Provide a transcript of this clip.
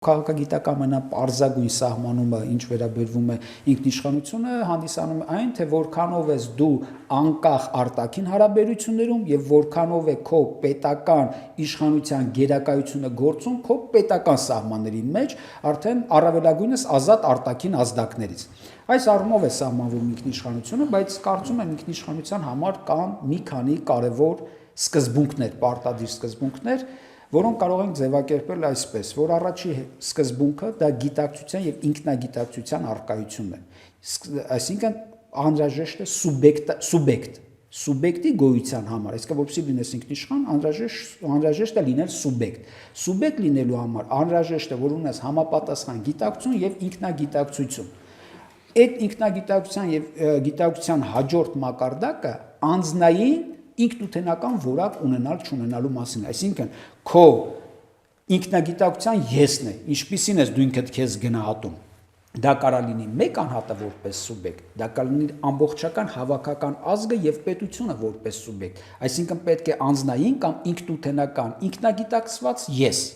Քաղաքագիտական ամենապարզագույն սահմանումը, ինչ վերաբերվում է ինքնիշխանությունը, հանդիսանում է այն, թե որքանով ես դու անկախ արտաքին հարաբերություններում եւ որքանով է քո պետական իշխանության գերակայությունը գործում քո պետական սահմանների մեջ, արդեն առավելագույնս ազատ արտաքին ազդակներից։ Այս առումով է սահմանվում ինքնիշխանությունը, բայց կարծում եմ ինքնիշխանության համար կան մի քանի կարևոր սկզբունքներ, պարտադիր սկզբունքներ, որոնք կարող ենք ձևակերպել այսպես, որ առաջի սկզբունքը դա գիտակցության եւ ինքնագիտակցության առկայությունն է։ Այսինքն անհրաժեշտ է սուբյեկտի գոյության համար, այսինքն որպեսզի լինես ինքնիշխան, անհրաժեշտ է լինել սուբյեկտ։ Սուբյեկտ լինելու համար անհրաժեշտ է, որ ունես համապատասխան գիտակցություն եւ ինքնագիտակցություն։ Այդ ինքնագիտակցության եւ գիտակցության հաջորդ մակարդակը անձնային ինքնութենական որակ ունենալ չունենալու մասին, այսինքն քո ինքնագիտակցության եսն է, ինչպիսին ես դու ինքդ քեզ գնահատում։ Դա կարա լինի մեկ անհատը որպես սուբյեկտ, դա կարա լինի ամբողջական հավաքական ազգը եւ պետությունը որպես սուբյեկտ, այսինքն պետք է անձնային կամ ինքնութենական ինքնագիտակցված ես,